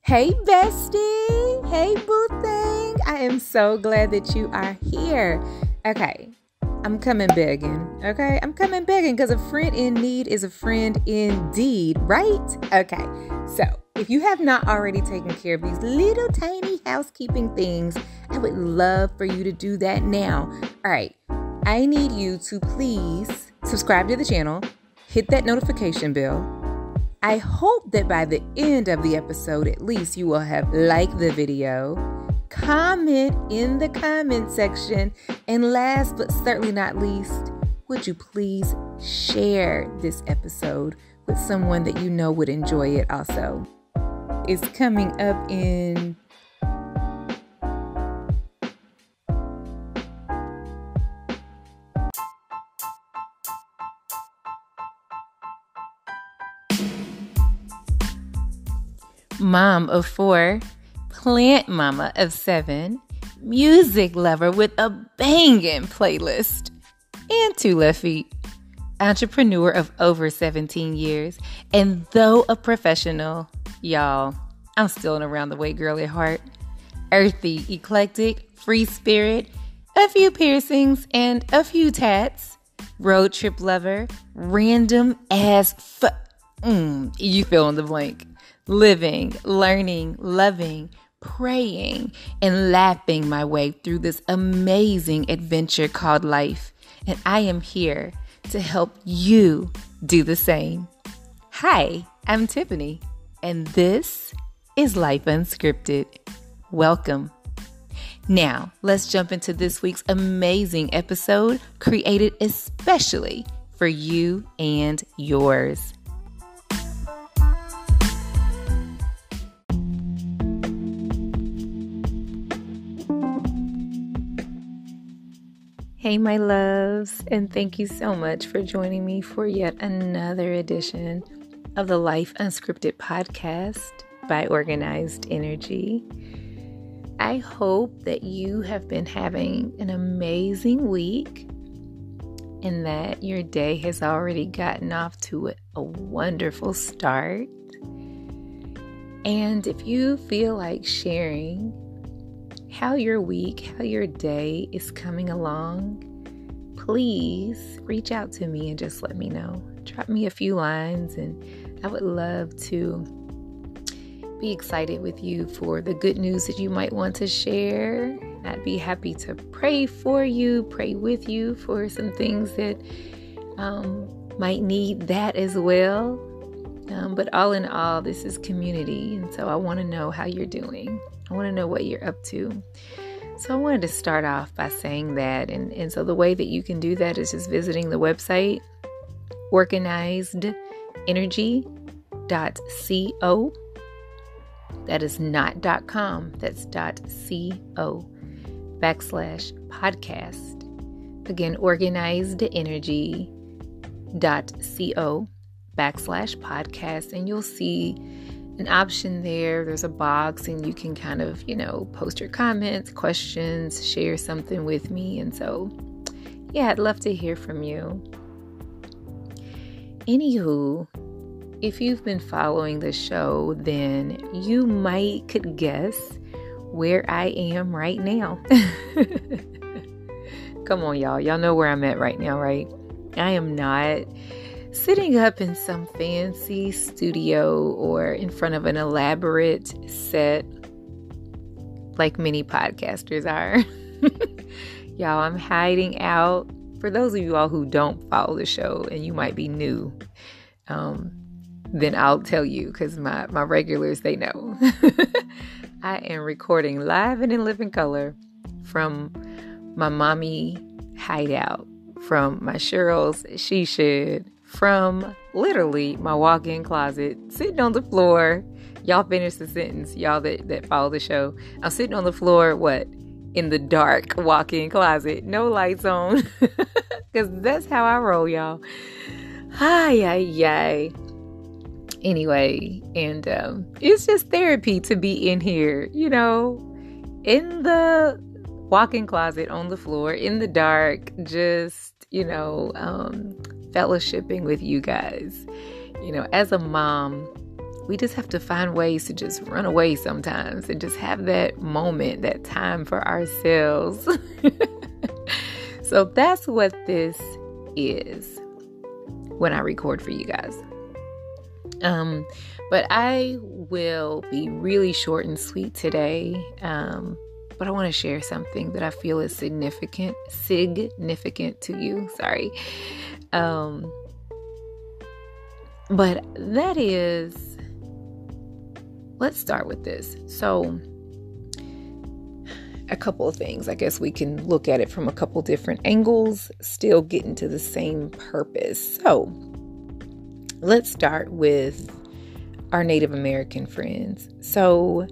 Hey, bestie. Hey, boo thing. I am so glad that you are here. Okay, I'm coming begging. Okay, I'm coming begging because a friend in need is a friend indeed, right? Okay, so if you have not already taken care of these little tiny housekeeping things, I would love for you to do that now. All right, I need you to please subscribe to the channel, hit that notification bell. I hope that by the end of the episode, at least you will have liked the video, comment in the comment section, and last but certainly not least, would you please share this episode with someone that you know would enjoy it also. It's coming up in mom of 4, plant mama of 7, music lover with a banging playlist, and 2 left feet, entrepreneur of over 17 years, and though a professional, y'all, I'm still an around the way girl at heart, earthy, eclectic, free spirit, a few piercings, and a few tats, road trip lover, random as you fill in the blank. Living, learning, loving, praying, and laughing my way through this amazing adventure called life. And I am here to help you do the same. Hi, I'm Tiffany, and this is Life Unscripted. Welcome. Now, let's jump into this week's amazing episode created especially for you and yours. Hey, my loves, and thank you so much for joining me for yet another edition of the Life Unscripted podcast by Organized Energy. I hope that you have been having an amazing week and that your day has already gotten off to a wonderful start. And if you feel like sharing how your week, how your day is coming along, please reach out to me and just let me know. Drop me a few lines and I would love to be excited with you for the good news that you might want to share. I'd be happy to pray for you, pray with you for some things that might need that as well. But all in all, this is community. And so I want to know how you're doing. I want to know what you're up to. So I wanted to start off by saying that. And so the way that you can do that is just visiting the website, organizedenergy.co. That is not .com. That's .co/podcast. Again, organizedenergy.co/podcast. And you'll see an option there. There's a box and you can kind of, post your comments, questions, share something with me. And so, yeah, I'd love to hear from you. Anywho, if you've been following the show, then you could guess where I am right now. Come on, y'all. Y'all know where I'm at right now, right? I am not sitting up in some fancy studio or in front of an elaborate set like many podcasters are. Y'all, I'm hiding out. For those of you all who don't follow the show and you might be new, then I'll tell you because my regulars, they know. I am recording live and in living color from my mommy hideout, from my Cheryl's she shed, from literally my walk-in closet, sitting on the floor. Y'all finish the sentence, y'all that follow the show. I'm sitting on the floor, in the dark walk-in closet, no lights on, because that's how I roll, y'all. Hi. Anyway, and it's just therapy to be in here, in the walk-in closet, on the floor, in the dark, just, fellowshipping with you guys. As a mom, we just have to find ways to just run away sometimes and just have that moment, that time for ourselves. So that's what this is when I record for you guys. But I will be really short and sweet today. But I want to share something that I feel is significant to you. Sorry. But that is, let's start with this. So a couple of things. I guess we can look at it from a couple different angles, still getting to the same purpose. So let's start with our Native American friends. So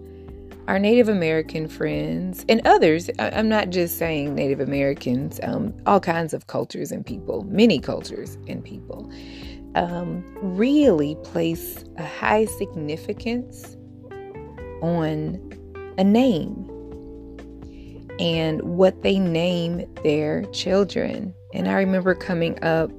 our Native American friends and others, I'm not just saying Native Americans, all kinds of cultures and people, many cultures and people, really place a high significance on a name and what they name their children. And I remember coming up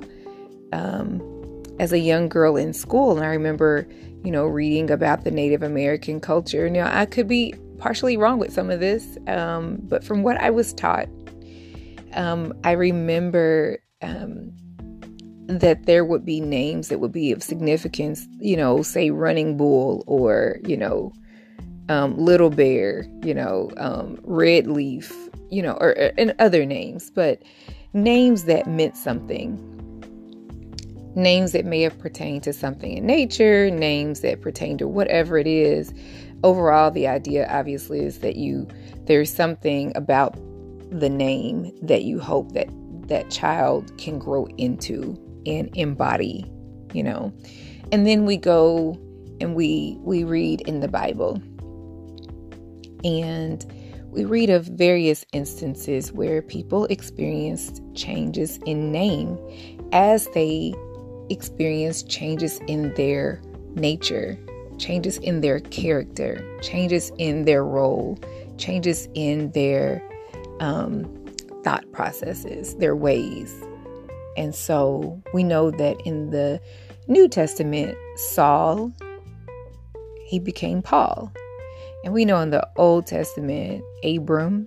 as a young girl in school, and I remember, reading about the Native American culture. Now, I could be partially wrong with some of this, but from what I was taught, I remember that there would be names that would be of significance, say Running Bull or, Little Bear, Red Leaf, and other names, but names that meant something. Names that may have pertained to something in nature, names that pertain to whatever it is. Overall, the idea obviously is that there's something about the name that you hope that child can grow into and embody, And then we go and we read in the Bible. And we read of various instances where people experienced changes in name as they experienced changes in their nature, changes in their character, changes in their role, changes in their thought processes, their ways. And so we know that in the New Testament, Saul, he became Paul. And we know in the Old Testament, Abram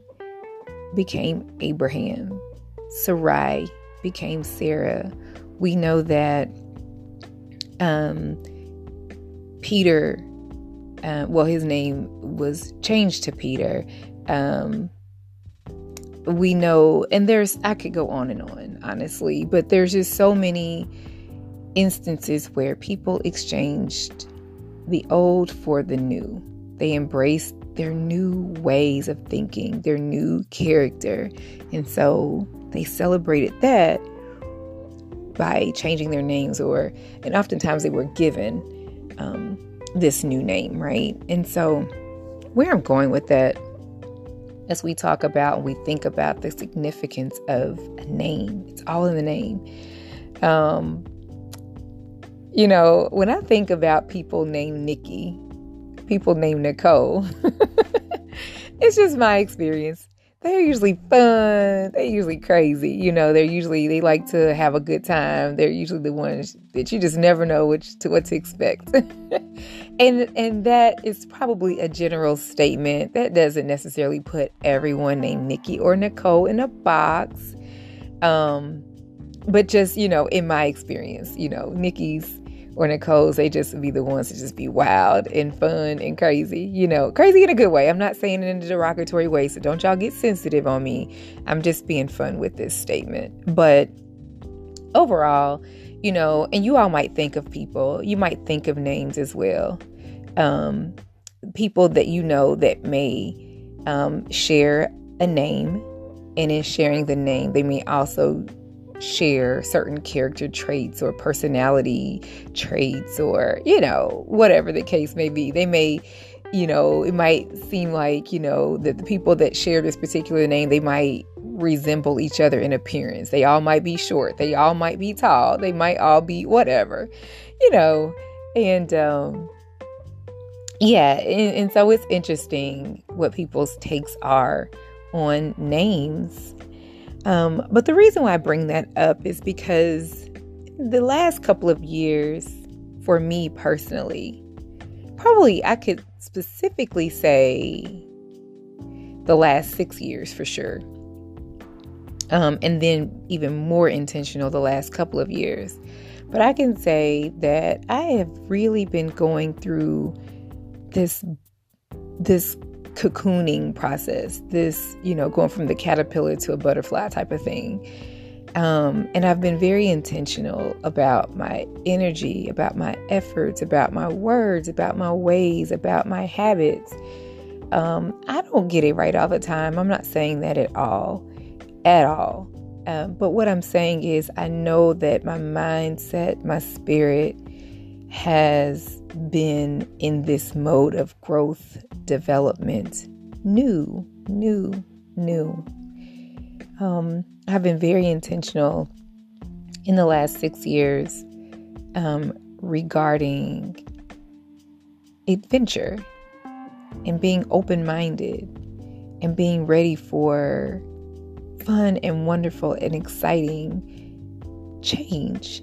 became Abraham. Sarai became Sarah. We know that Peter, his name was changed to Peter. We know, and I could go on and on, honestly, but there's just so many instances where people exchanged the old for the new. They embraced their new ways of thinking, their new character. And so they celebrated that by changing their names, and oftentimes they were given this new name, right? And so where I'm going with that, as we talk about and we think about the significance of a name, it's all in the name. When I think about people named Nikki, people named Nicole, it's just my experience. They're usually fun. They're usually crazy. They like to have a good time. They're usually the ones that you just never know what to expect. And that is probably a general statement. That doesn't necessarily put everyone named Nikki or Nicole in a box. But just, in my experience, Nikki's or Nicole's, they just be the ones to just be wild and fun and crazy, crazy in a good way. I'm not saying it in a derogatory way, so don't y'all get sensitive on me. I'm just being fun with this statement. But overall, and you all might think of people, you might think of names as well. People that that may share a name, and in sharing the name, they may also share certain character traits or personality traits or, whatever the case may be. They may, it might seem like, that the people that share this particular name, they might resemble each other in appearance. They all might be short. They all might be tall. They might all be whatever, and, and so it's interesting what people's takes are on names. But the reason why I bring that up is because the last couple of years, for me personally, probably I could specifically say the last 6 years for sure. And then even more intentional the last couple of years. But I can say that I have really been going through this cocooning process, this, going from the caterpillar to a butterfly type of thing. And I've been very intentional about my energy, about my efforts, about my words, about my ways, about my habits. I don't get it right all the time. I'm not saying that at all. But what I'm saying is I know that my mindset, my spirit has been in this mode of growth, development, new. I've been very intentional in the last 6 years regarding adventure and being open-minded and being ready for fun and wonderful and exciting change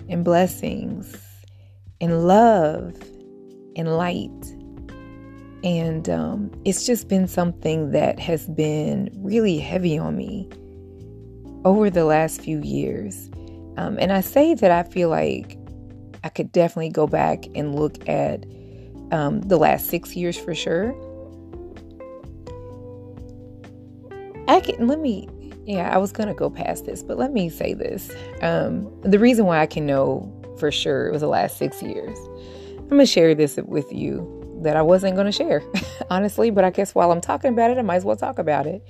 and blessings and love and light. And it's just been something that has been really heavy on me over the last few years. And I say that I feel like I could definitely go back and look at the last 6 years for sure. I was going to go past this, but let me say this. The reason why I can know for sure it was the last 6 years. I'm going to share this with you that I wasn't going to share, honestly, but I guess while I'm talking about it, I might as well talk about it.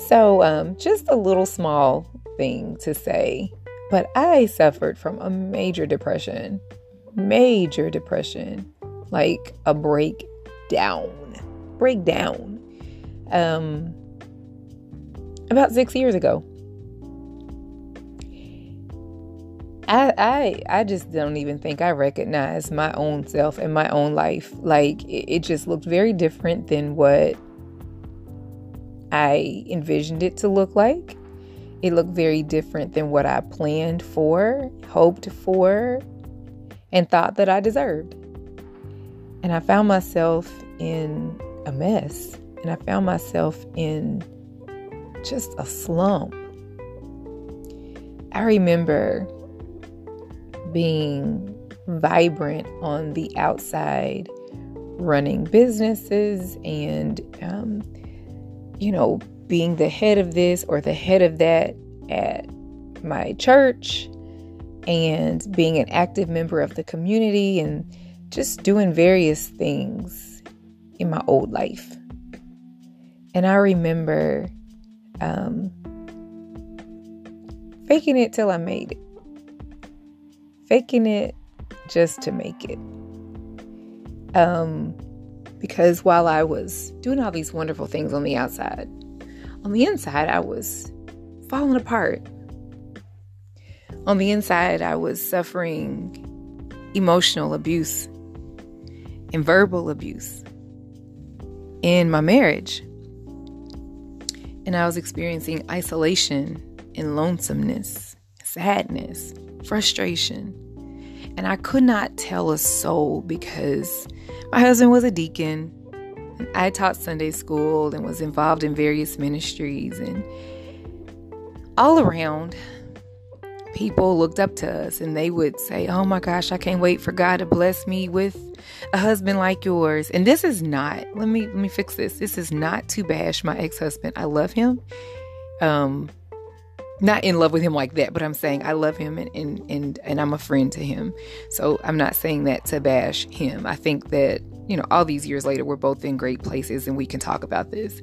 So just a little small thing to say, but I suffered from a major depression, like a breakdown. About 6 years ago. I just don't even think I recognize my own self and my own life. Like it just looked very different than what I envisioned it to look like. It looked very different than what I planned for, hoped for, and thought that I deserved. And I found myself in a mess. And I found myself in just a slump. I remember being vibrant on the outside, running businesses and, being the head of this or the head of that at my church and being an active member of the community and just doing various things in my old life. And I remember faking it till I made it. Faking it just to make it. Because while I was doing all these wonderful things on the outside, on the inside, I was falling apart. On the inside, I was suffering emotional abuse and verbal abuse in my marriage. And I was experiencing isolation and lonesomeness, sadness, frustration. And I could not tell a soul because my husband was a deacon. And I taught Sunday school and was involved in various ministries. And all around, people looked up to us and they would say, "Oh my gosh, I can't wait for God to bless me with a husband like yours." And this is not, let me fix this. This is not to bash my ex-husband. I love him. Not in love with him like that, but I'm saying I love him and I'm a friend to him. So I'm not saying that to bash him. I think that, all these years later, we're both in great places and we can talk about this.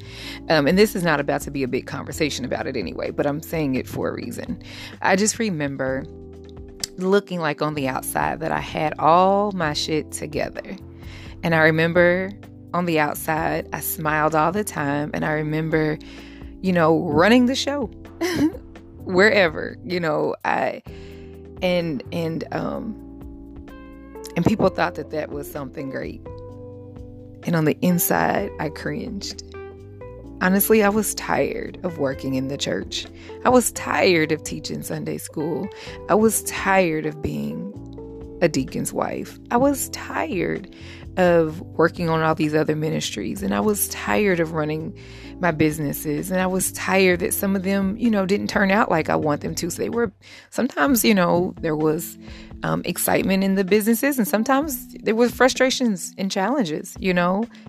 And this is not about to be a big conversation about it anyway, but I'm saying it for a reason. I just remember looking like on the outside that I had all my shit together. And I remember on the outside, I smiled all the time. And I remember, running the show wherever, and people thought that was something great. And on the inside, I cringed. Honestly, I was tired of working in the church. I was tired of teaching Sunday school. I was tired of being a deacon's wife. I was tired of working on all these other ministries, and I was tired of running my businesses, and I was tired that some of them, didn't turn out like I want them to. So they were sometimes, there was excitement in the businesses, and sometimes there was frustrations and challenges.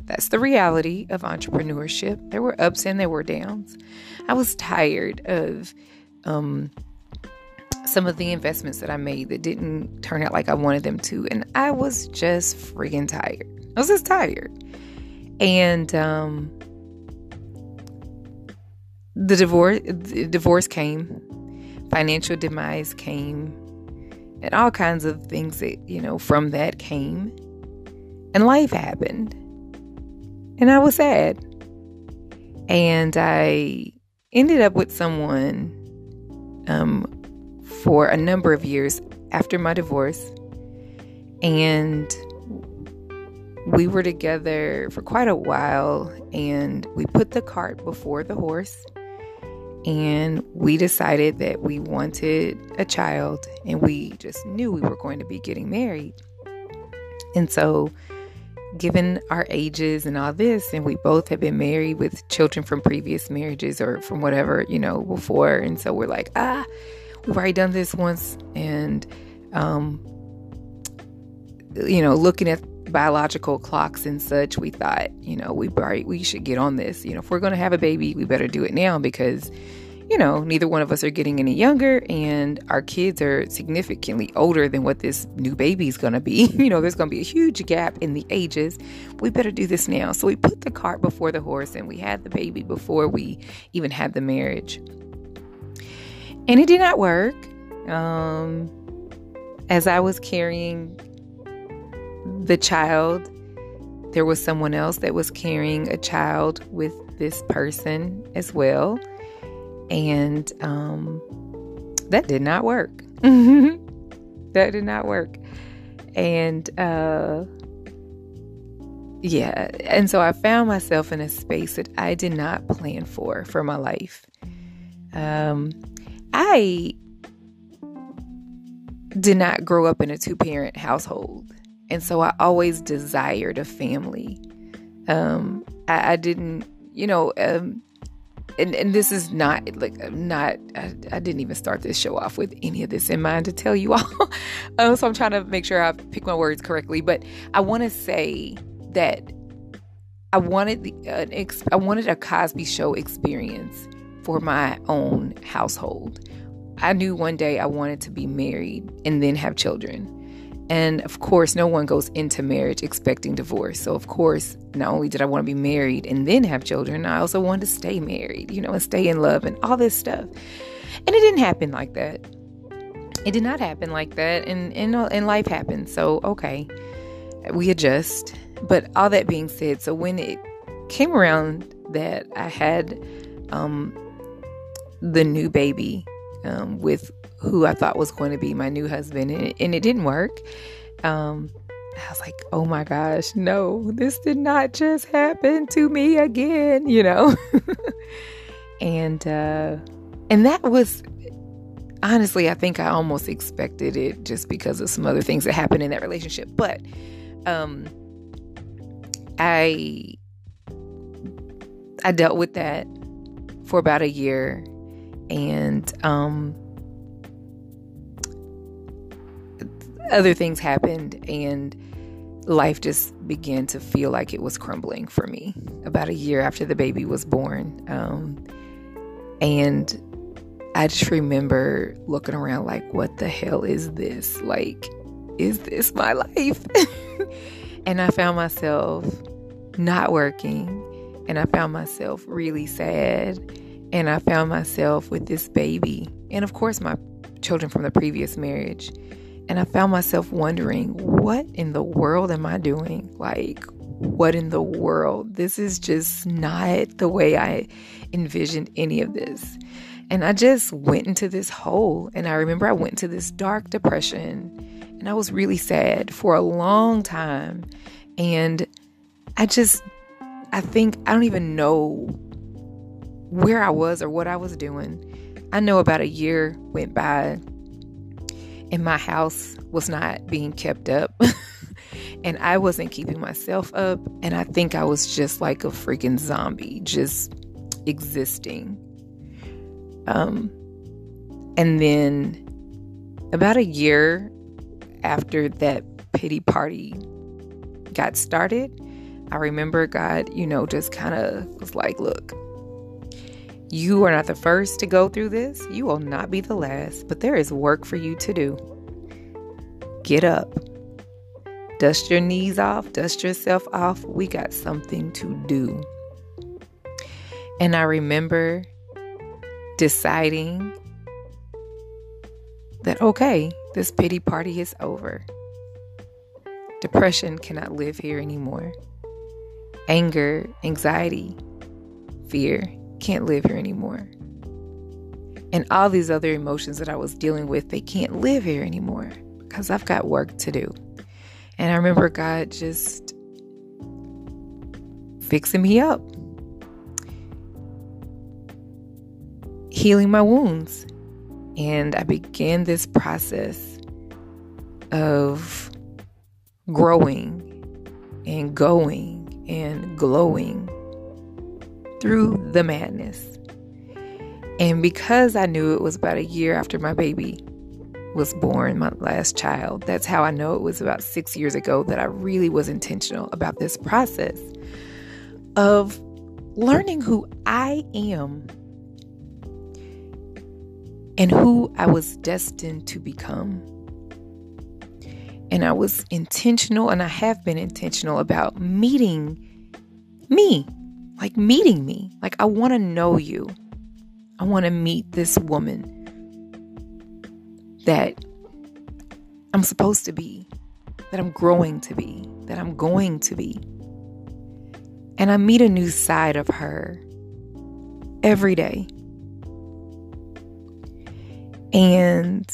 That's the reality of entrepreneurship. There were ups and there were downs. I was tired of some of the investments that I made that didn't turn out like I wanted them to. And I was just friggin' tired. I was just tired. And the divorce came, financial demise came, and all kinds of things that, from that came. And life happened. And I was sad. And I ended up with someone for a number of years after my divorce. And we were together for quite a while, and we put the cart before the horse, and we decided that we wanted a child, and we just knew we were going to be getting married. And so, given our ages and all this, and we both had been married with children from previous marriages or from whatever, before. And so we're like, we've already done this once. And, looking at biological clocks and such, we thought, we should get on this. If we're going to have a baby, we better do it now because, neither one of us are getting any younger, and our kids are significantly older than what this new baby is going to be. There's going to be a huge gap in the ages. We better do this now. So we put the cart before the horse, and we had the baby before we even had the marriage. And it did not work. As I was carrying the child, there was someone else that was carrying a child with this person as well. And that did not work. That did not work. And and so I found myself in a space that I did not plan for my life. I did not grow up in a 2-parent household. And so I always desired a family. I didn't, and this is not, I didn't even start this show off with any of this in mind to tell you all. So I'm trying to make sure I pick my words correctly. But I want to say that I wanted a Cosby Show experience for my own household. I knew one day I wanted to be married and then have children. And of course, no one goes into marriage expecting divorce. So of course, not only did I want to be married and then have children, I also wanted to stay married, and stay in love and all this stuff. And it didn't happen like that. It did not happen like that. And life happens. So, okay, we adjust. But all that being said, so when it came around that I had the new baby with who I thought was going to be my new husband, and it didn't work. I was like, oh my gosh, no, this did not just happen to me again, and that was, honestly, I think I almost expected it just because of some other things that happened in that relationship. But I dealt with that for about a year, and other things happened, and life just began to feel like it was crumbling for me about a year after the baby was born. And I just remember looking around like, what the hell is this? Like, is this my life? And I found myself not working, and I found myself really sad, and I found myself with this baby, and of course my children from the previous marriage. And I found myself wondering, what in the world am I doing? Like, what in the world? This is just not the way I envisioned any of this. And I just went into this hole. And I remember I went into this dark depression, and I was really sad for a long time. And I don't even know where I was or what I was doing. I know about a year went by, and my house was not being kept up. And I wasn't keeping myself up. And I think I was just like a freaking zombie, just existing. And then about a year after that pity party got started, I remember God, just kind of was like, look, you are not the first to go through this. You will not be the last, but there is work for you to do. Get up. Dust your knees off. Dust yourself off. We got something to do. And I remember deciding that, okay, this pity party is over. Depression cannot live here anymore. Anger, anxiety, fear can't live here anymore. And all these other emotions that I was dealing with, they can't live here anymore because I've got work to do. And I remember God just fixing me up, healing my wounds. And I began this process of growing and going and glowing through the madness. And because I knew it was about a year after my baby was born, my last child, that's how I know it was about 6 years ago that I really was intentional about this process of learning who I am and who I was destined to become. And I was intentional, and I have been intentional about meeting me. Like I want to know you. I want to meet this woman that I'm supposed to be, that I'm growing to be, that I'm going to be. And I meet a new side of her every day. And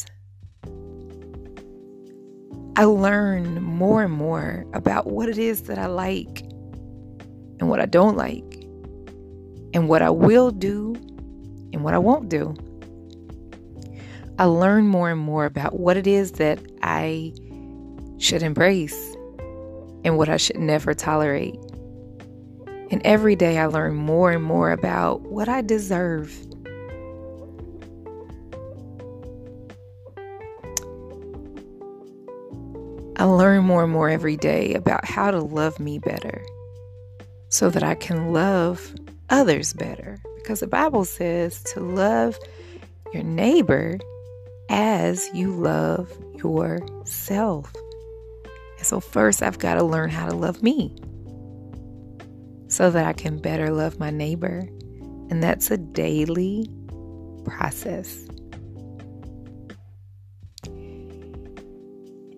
I learn more and more about what it is that I like and what I don't like, and what I will do and what I won't do. I learn more and more about what it is that I should embrace and what I should never tolerate. And every day I learn more and more about what I deserve. I learn more and more every day about how to love me better so that I can love others better. Because the Bible says to love your neighbor as you love yourself. And so first I've got to learn how to love me so that I can better love my neighbor. And that's a daily process.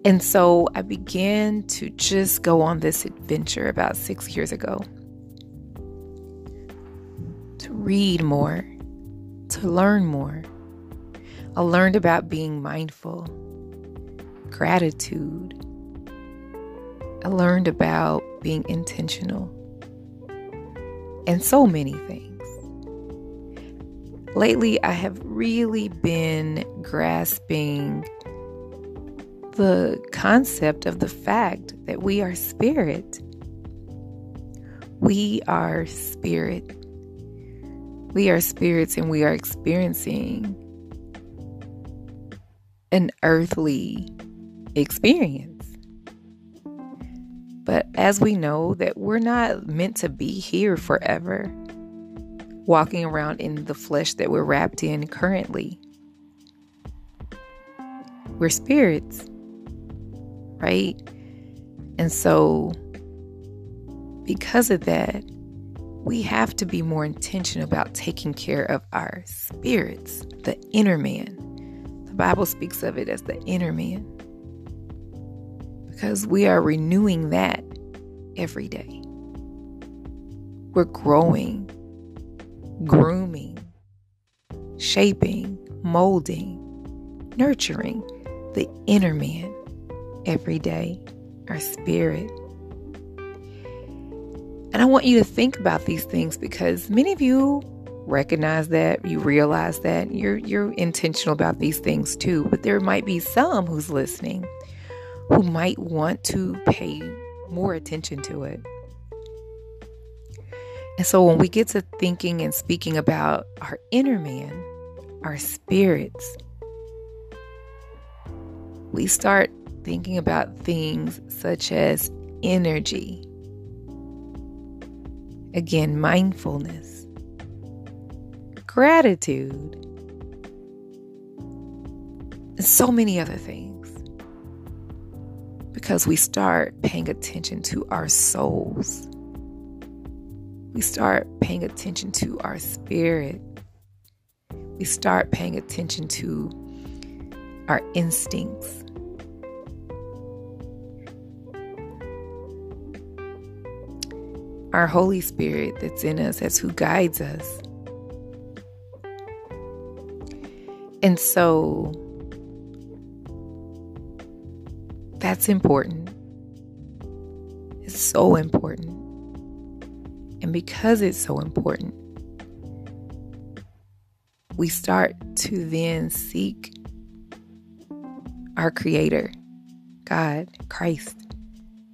And so I began to just go on this adventure about 6 years ago. To read more, to learn more. I learned about being mindful, gratitude. I learned about being intentional, and so many things. Lately, I have really been grasping the concept of the fact that we are spirit. We are spirit. We are spirits, and we are experiencing an earthly experience. But as we know that we're not meant to be here forever, walking around in the flesh that we're wrapped in currently. We're spirits, right? And so because of that, we have to be more intentional about taking care of our spirits, the inner man. The Bible speaks of it as the inner man, because we are renewing that every day. We're growing, grooming, shaping, molding, nurturing the inner man every day, our spirit. And I want you to think about these things, because many of you recognize that, you realize that, you're intentional about these things too. But there might be some who's listening who might want to pay more attention to it. And so when we get to thinking and speaking about our inner man, our spirits, we start thinking about things such as energy. Again, mindfulness, gratitude, and so many other things. Because we start paying attention to our souls. We start paying attention to our spirit. We start paying attention to our instincts. Our Holy Spirit that's in us, that's who guides us. And so that's important. It's so important. And because it's so important, we start to then seek our Creator, God, Christ,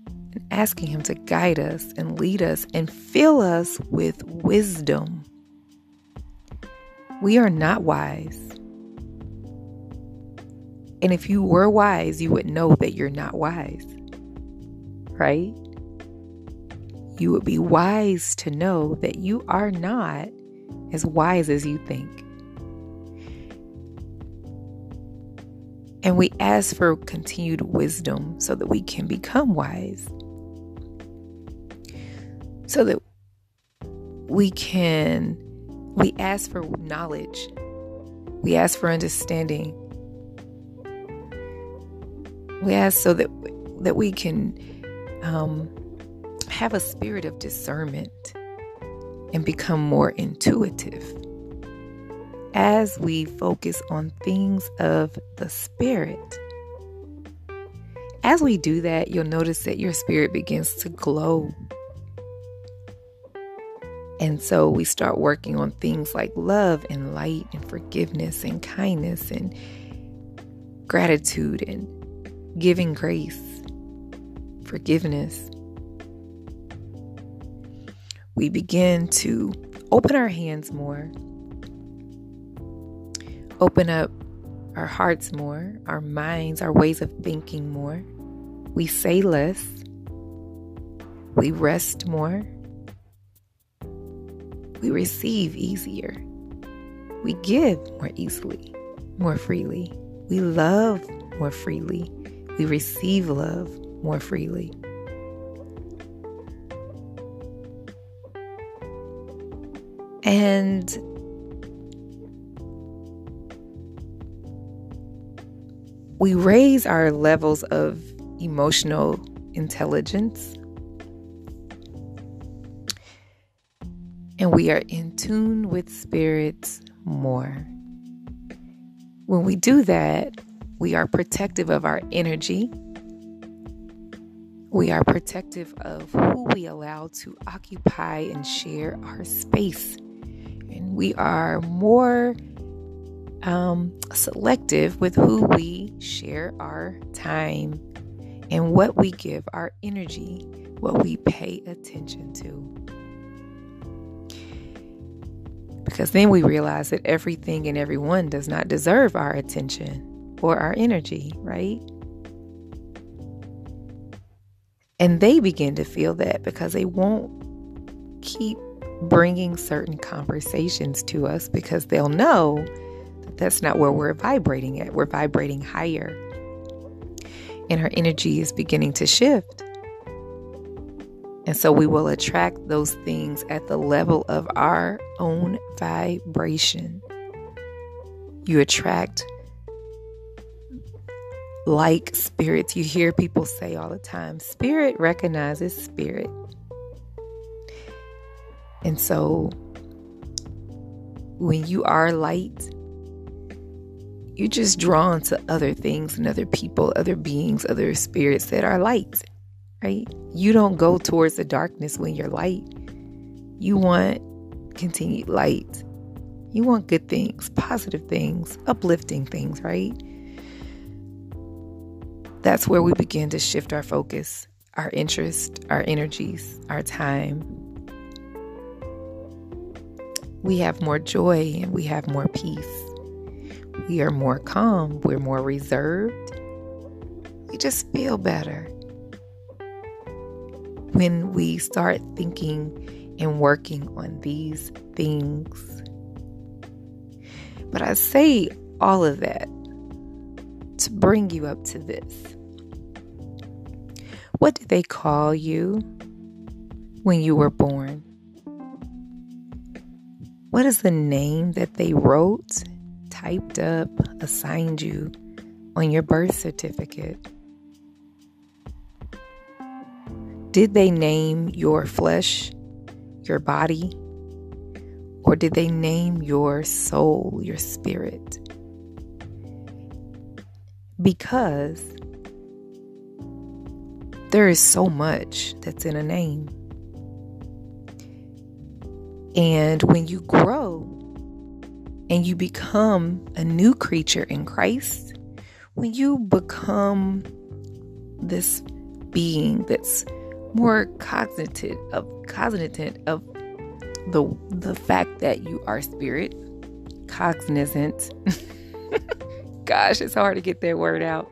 and asking Him to guide us and lead us and fill us with wisdom. We are not wise. And if you were wise, you would know that you're not wise, right? You would be wise to know that you are not as wise as you think. And we ask for continued wisdom so that we can become wise. So that we ask for knowledge. We ask for understanding. We ask so that we can have a spirit of discernment and become more intuitive as we focus on things of the Spirit. As we do that, you'll notice that your spirit begins to glow. And so we start working on things like love and light and forgiveness and kindness and gratitude and giving grace, forgiveness. We begin to open our hands more, open up our hearts more, our minds, our ways of thinking more. We say less. We rest more. We receive easier. We give more easily, more freely. We love more freely. We receive love more freely. And we raise our levels of emotional intelligence. And we are in tune with spirits more. When we do that, we are protective of our energy. We are protective of who we allow to occupy and share our space. And we are more selective with who we share our time and what we give our energy, what we pay attention to. Because then we realize that everything and everyone does not deserve our attention or our energy, right? And they begin to feel that because they won't keep bringing certain conversations to us because they'll know that that's not where we're vibrating at. We're vibrating higher. And our energy is beginning to shift. And so we will attract those things at the level of our own vibration. You attract like spirits. You hear people say all the time, spirit recognizes spirit. And so when you are light, you're just drawn to other things and other people, other beings, other spirits that are light. Right? You don't go towards the darkness when you're light. You want continued light You want good things, positive things, uplifting things, right? That's where we begin to shift our focus, our interest, our energies, our time. We have more joy and we have more peace. We are more calm. We're more reserved. We just feel better when we start thinking and working on these things. But I say all of that to bring you up to this. What did they call you when you were born? What is the name that they wrote, typed up, assigned you on your birth certificate? Did they name your flesh, your body? Or did they name your soul, your spirit? Because there is so much that's in a name. And when you grow and you become a new creature in Christ, when you become this being that's more cognizant of the fact that you are spirit, cognizant. Gosh, it's hard to get that word out.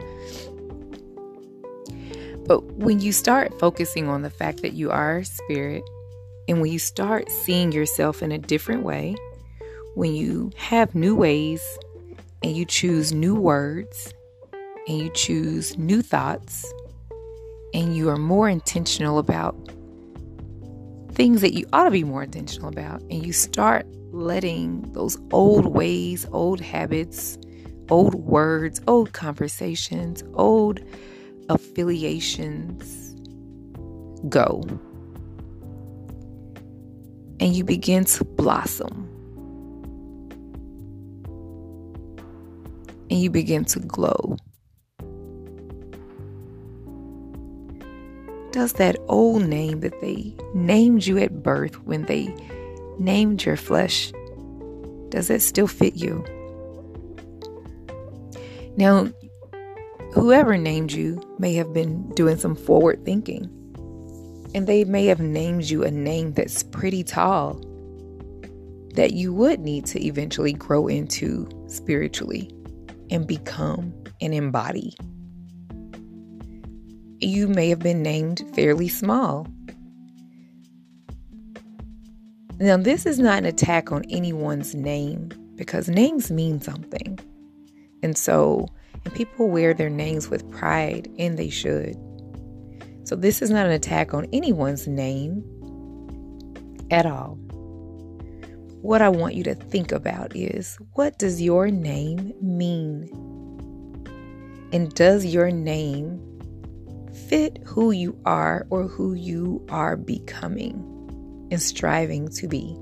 But when you start focusing on the fact that you are spirit, and when you start seeing yourself in a different way, when you have new ways and you choose new words and you choose new thoughts and you are more intentional about things that you ought to be more intentional about, and you start letting those old ways, old habits, old words, old conversations, old affiliations go. And you begin to blossom. And you begin to glow. Does that old name that they named you at birth when they named your flesh, does it still fit you? Now, whoever named you may have been doing some forward thinking, and they may have named you a name that's pretty tall that you would need to eventually grow into spiritually and become and embody. You may have been named fairly small. Now, this is not an attack on anyone's name, because names mean something. And people wear their names with pride, and they should. So this is not an attack on anyone's name at all. What I want you to think about is, what does your name mean? And does your name fit who you are or who you are becoming and striving to be?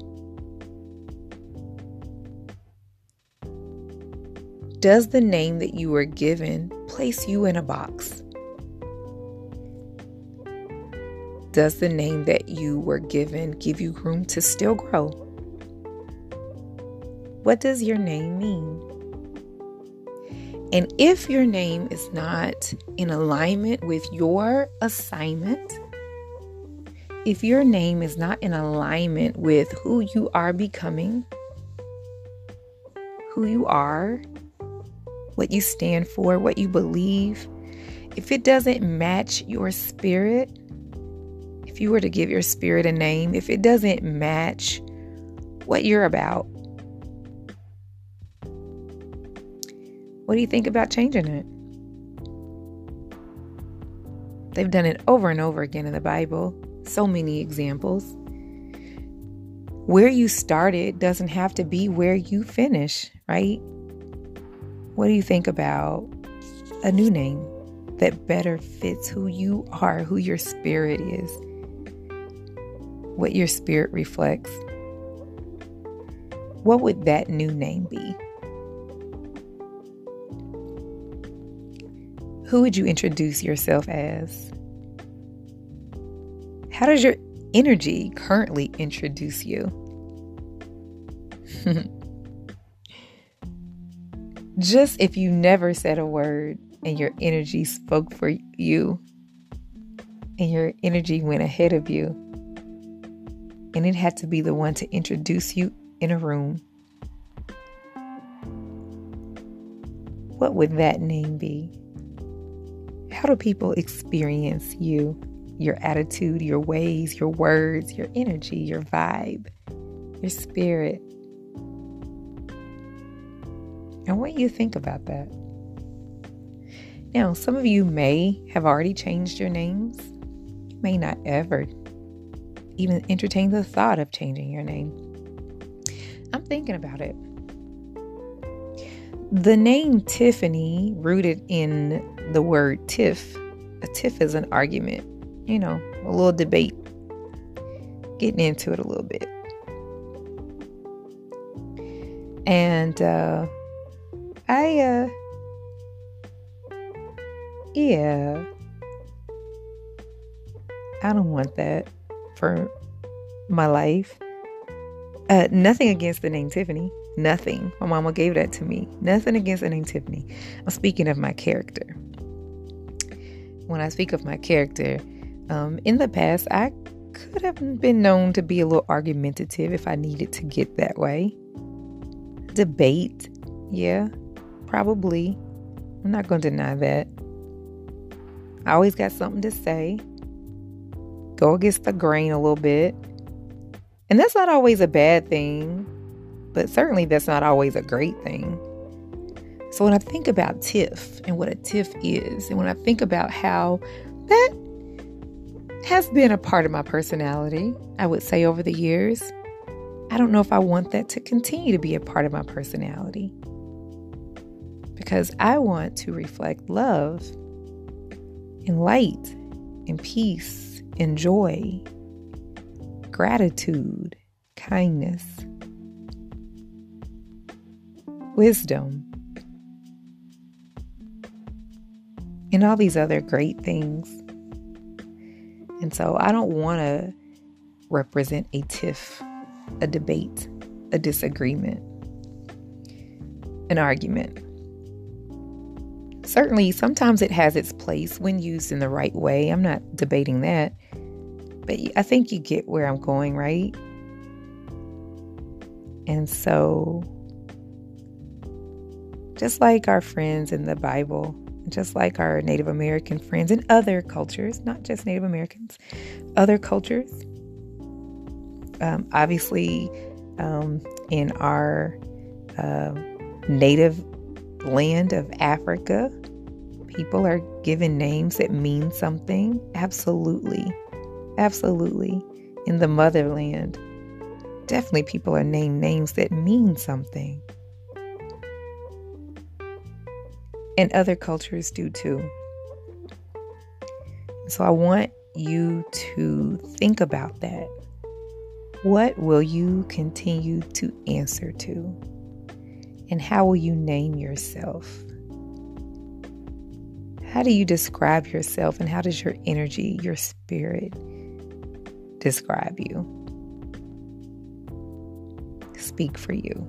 Does the name that you were given place you in a box? Does the name that you were given give you room to still grow? What does your name mean? And if your name is not in alignment with your assignment, if your name is not in alignment with who you are becoming, who you are, what you stand for, what you believe, if it doesn't match your spirit, if you were to give your spirit a name, if it doesn't match what you're about, what do you think about changing it? They've done it over and over again in the Bible. So many examples. Where you started doesn't have to be where you finish, right? What do you think about a new name that better fits who you are, who your spirit is, what your spirit reflects? What would that new name be? Who would you introduce yourself as? How does your energy currently introduce you? Just if you never said a word and your energy spoke for you and your energy went ahead of you and it had to be the one to introduce you in a room, what would that name be? How do people experience you, your attitude, your ways, your words, your energy, your vibe, your spirit? I want you to think about that. Now, some of you may have already changed your names. You may not ever even entertain the thought of changing your name. I'm thinking about it. The name Tiffany, rooted in the word tiff. A tiff is an argument, a little debate. Getting into it a little bit. And I don't want that for my life. Nothing against the name Tiffany. Nothing. My mama gave that to me. Nothing against the name Tiffany. I'm speaking of my character. When I speak of my character, in the past, I could have been known to be a little argumentative if I needed to get that way. Debate. Yeah, probably. I'm not going to deny that. I always got something to say. Go against the grain a little bit. And that's not always a bad thing, but certainly that's not always a great thing. So when I think about tiff and what a tiff is, and when I think about how that has been a part of my personality, I would say over the years, I don't know if I want that to continue to be a part of my personality. Because I want to reflect love and light and peace and joy, gratitude, kindness, wisdom, and all these other great things. And so I don't want to represent a tiff, a debate, a disagreement, an argument. Certainly, sometimes it has its place when used in the right way. I'm not debating that. But I think you get where I'm going, right? And so, just like our friends in the Bible, just like our Native American friends in other cultures, not just Native Americans, other cultures, obviously in our native land of Africa, people are given names that mean something. Absolutely. Absolutely. In the motherland, definitely people are named names that mean something. And other cultures do too. So I want you to think about that. What will you continue to answer to? And how will you name yourself? How do you describe yourself, and how does your energy, your spirit describe you? Speak for you.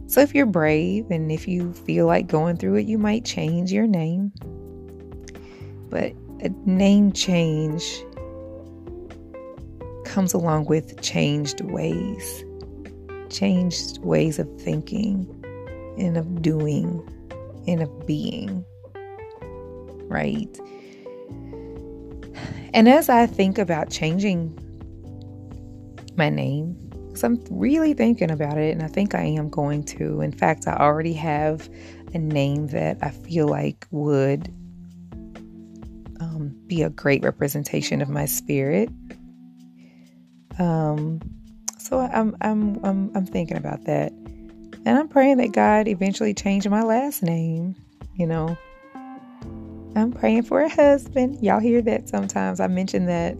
So if you're brave and if you feel like going through it, you might change your name. But a name change comes along with changed ways of thinking and of doing and of being, right? And as I think about changing my name, because I'm really thinking about it, and I think I am going to. In fact, I already have a name that I feel like would be a great representation of my spirit. So I'm thinking about that, and I'm praying that God eventually change my last name. I'm praying for a husband. Y'all hear that sometimes. I mention that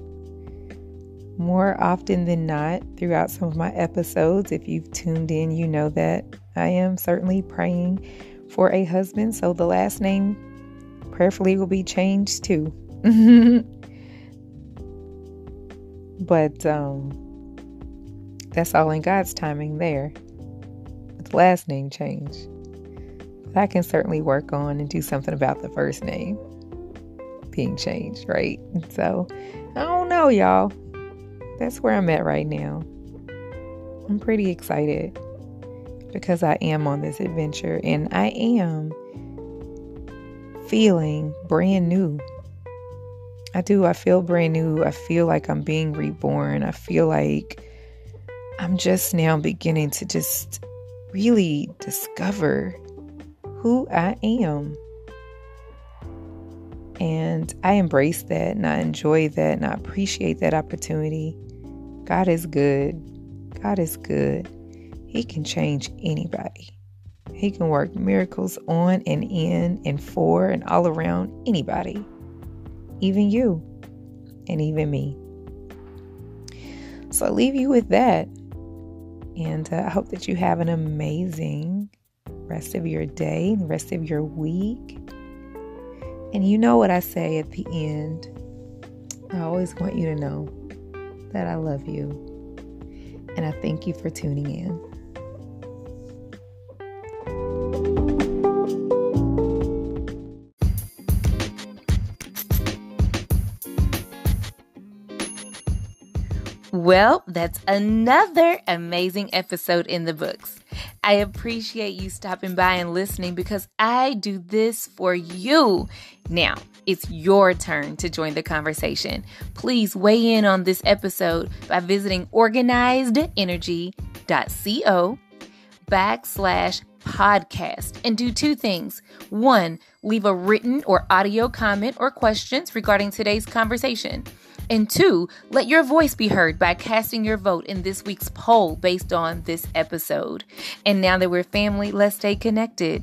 more often than not throughout some of my episodes. If you've tuned in, you know that I am certainly praying for a husband. So the last name prayerfully will be changed too. But That's all in God's timing there. With the last name change. But I can certainly work on and do something about the first name being changed, right? So, I don't know, y'all. That's where I'm at right now. I'm pretty excited because I am on this adventure and I am feeling brand new. I do. I feel brand new. I feel like I'm being reborn. I feel like I'm just now beginning to just really discover who I am. And I embrace that and I enjoy that and I appreciate that opportunity. God is good. God is good. He can change anybody. He can work miracles on and in and for and all around anybody. Even you and even me. So I leave you with that. And I hope that you have an amazing rest of your day, the rest of your week. And you know what I say at the end. I always want you to know that I love you. And I thank you for tuning in. Well, that's another amazing episode in the books. I appreciate you stopping by and listening because I do this for you. Now, it's your turn to join the conversation. Please weigh in on this episode by visiting organizedenergy.co/podcast and do two things. One, leave a written or audio comment or questions regarding today's conversation. And two, let your voice be heard by casting your vote in this week's poll based on this episode. And now that we're family, let's stay connected.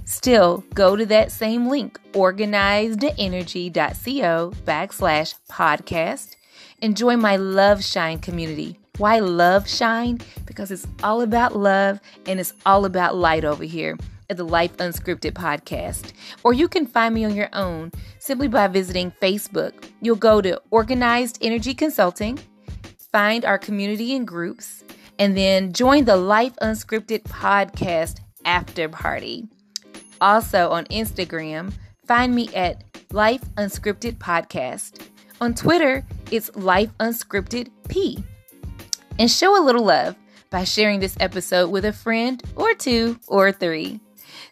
Still, go to that same link, organizedenergy.co/podcast, and join my Love Shine community. Why Love Shine? Because it's all about love and it's all about light over here at the Life Unscripted podcast. Or you can find me on your own simply by visiting Facebook. You'll go to Organized Energy Consulting, find our community and groups, and then join the Life Unscripted podcast after party. Also on Instagram, find me at Life Unscripted Podcast. On Twitter, it's Life Unscripted P. And show a little love by sharing this episode with a friend or two or three.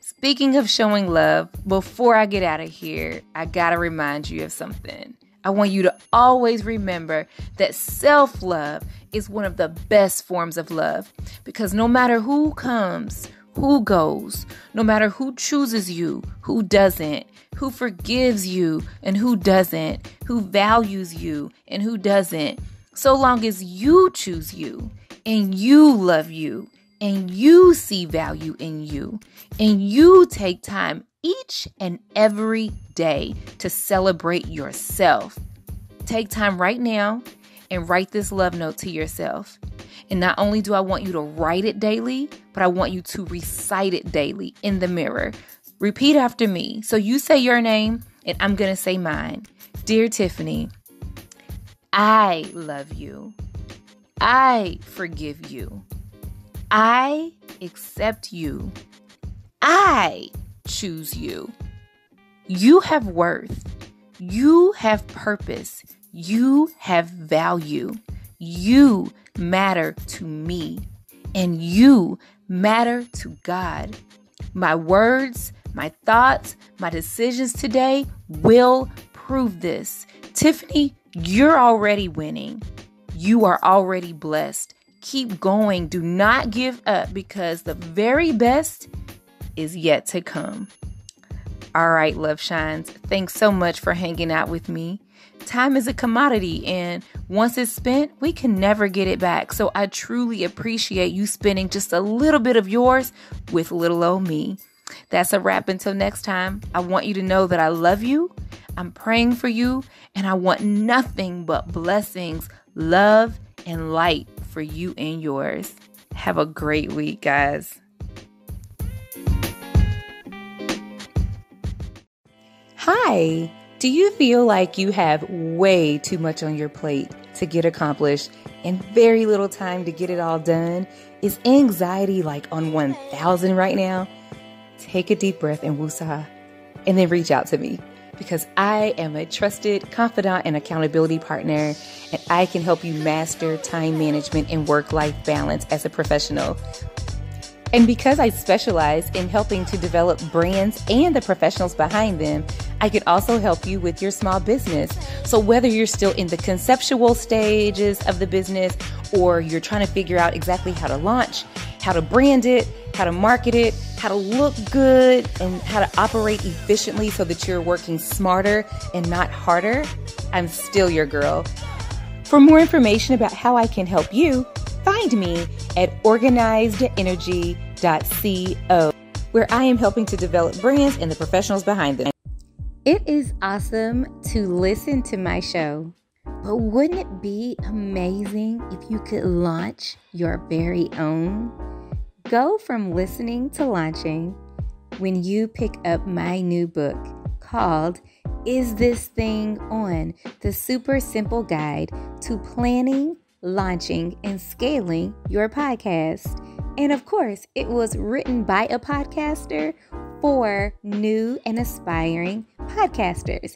Speaking of showing love, before I get out of here, I gotta remind you of something. I want you to always remember that self-love is one of the best forms of love because no matter who comes, who goes, no matter who chooses you, who doesn't, who forgives you and who doesn't, who values you and who doesn't, so long as you choose you and you love you and you see value in you and you take time each and every day to celebrate yourself. Take time right now and write this love note to yourself. And not only do I want you to write it daily, but I want you to recite it daily in the mirror. Repeat after me. So you say your name and I'm going to say mine. Dear Tiffany, I love you. I forgive you. I accept you. I choose you. You have worth. You have purpose. You have value. You matter to me. And you matter to God. My words, my thoughts, my decisions today will prove this. Tiffany, you're already winning. You are already blessed. Keep going. Do not give up because the very best is yet to come. All right, Love Shines. Thanks so much for hanging out with me. Time is a commodity, and once it's spent, we can never get it back. So I truly appreciate you spending just a little bit of yours with little old me. That's a wrap until next time. I want you to know that I love you. I'm praying for you, and I want nothing but blessings, love, and light for you and yours. Have a great week, guys. Hi. Do you feel like you have way too much on your plate to get accomplished and very little time to get it all done? Is anxiety like on 1,000 right now? Take a deep breath and woosah, and then reach out to me, because I am a trusted confidant and accountability partner, and I can help you master time management and work-life balance as a professional. And because I specialize in helping to develop brands and the professionals behind them, I could also help you with your small business. So whether you're still in the conceptual stages of the business, or you're trying to figure out exactly how to launch, how to brand it, how to market it, how to look good, and how to operate efficiently so that you're working smarter and not harder, I'm still your girl. For more information about how I can help you, find me at organizedenergy.co, where I am helping to develop brands and the professionals behind them. It is awesome to listen to my show, but wouldn't it be amazing if you could launch your very own? Go from listening to launching when you pick up my new book called Is This Thing On? The Super Simple Guide to Planning, Launching, and Scaling Your Podcast. And of course, it was written by a podcaster for new and aspiring podcasters.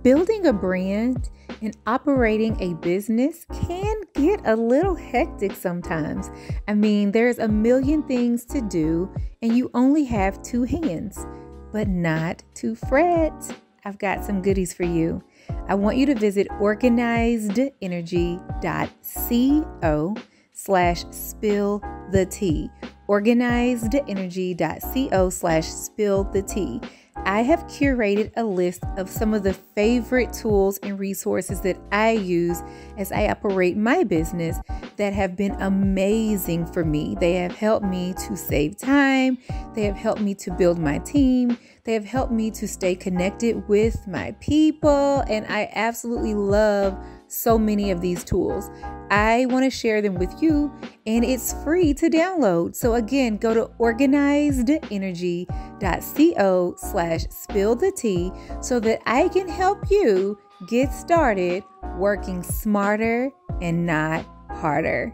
Building a brand and operating a business can get a little hectic sometimes. I mean, there's a million things to do and you only have 2 hands, but not to fret. I've got some goodies for you. I want you to visit organizedenergy.co/spill the tea. organizedenergy.co/spill the tea. I have curated a list of some of the favorite tools and resources that I use as I operate my business that have been amazing for me. They have helped me to save time. They have helped me to build my team. They have helped me to stay connected with my people. And I absolutely love so many of these tools. I want to share them with you, and it's free to download. So again, go to organizedenergy.co/spill the tea so that I can help you get started working smarter and not harder.